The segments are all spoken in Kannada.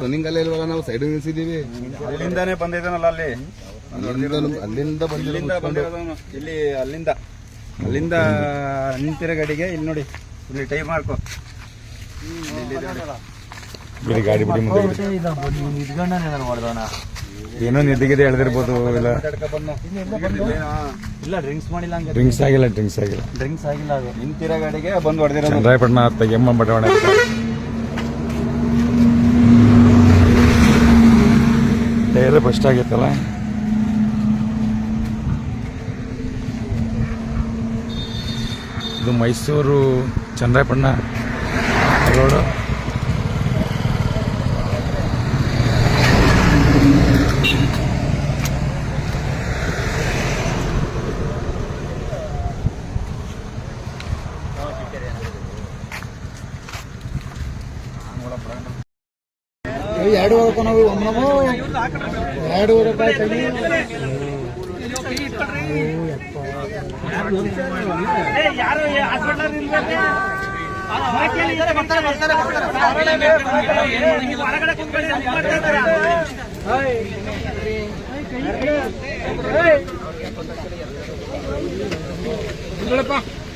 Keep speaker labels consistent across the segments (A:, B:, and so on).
A: ರನ್ನಿಂಗ್ ಅಲ್ಲೇ ಇಲ್ವಲ್ಲ, ನಾವು ಸೈಡ್ ನಿಲ್ಸಿದೀವಿ.
B: ಅಲ್ಲಿಂದಾನೇ ಬಂದಿದ್ದಾನಲ್ಲ,
A: ಅಲ್ಲಿಂದ
B: ಬಂದಿರೋದವನು ಇಲ್ಲಿ, ಅಲ್ಲಿಂದ ನಿಂತಿರೋ ಗಾಡಿಗೆ ಇಲ್ಲಿ ನೋಡಿ, ಇಲ್ಲಿ ಟೈಮ್ ಮಾಡ್ಕೊ.
C: ಗಾಡಿ ಬಿಡಿ ಮುಂದೆ ಏನೋ ನಿದ್ದಿಗಿದೆ ಎಳೆದಿರ್ಬೋದು.
B: ಇಲ್ಲ ಡ್ರಿಂಕ್ಸ್ ಮಾಡಿಲ್ಲ,
C: ಡ್ರಿಂಕ್ಸ್ ಆಗಿಲ್ಲ.
B: ಅದು ನಿಂತಿರೋ ಗಾಡಿಗೆ ಬಂದು ಹೊಡೆದಿರೋದು.
C: ಚಂದ್ರಾಯಪಟ್ಟಣ ತೆಗೆಮ್ಮ ಬಟವಾಡ ಟೈರ್ ಫಸ್ಟ್ ಆಗೈತಲ್ಲ. ಇದು ಮೈಸೂರು ಚಂದ್ರಾಯಪಟ್ಟಣ ರೋಡು.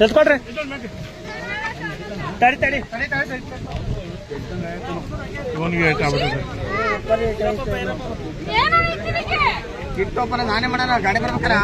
B: ಎತ್ಕೊಡ್ರಿ, ತಡಿ ಕಿಟ್ಟೋಪನ ನಾನೇ ಮಾಡೋಣ, ಗಾಡಿ ಬರ್ಬೇಕಾರೆ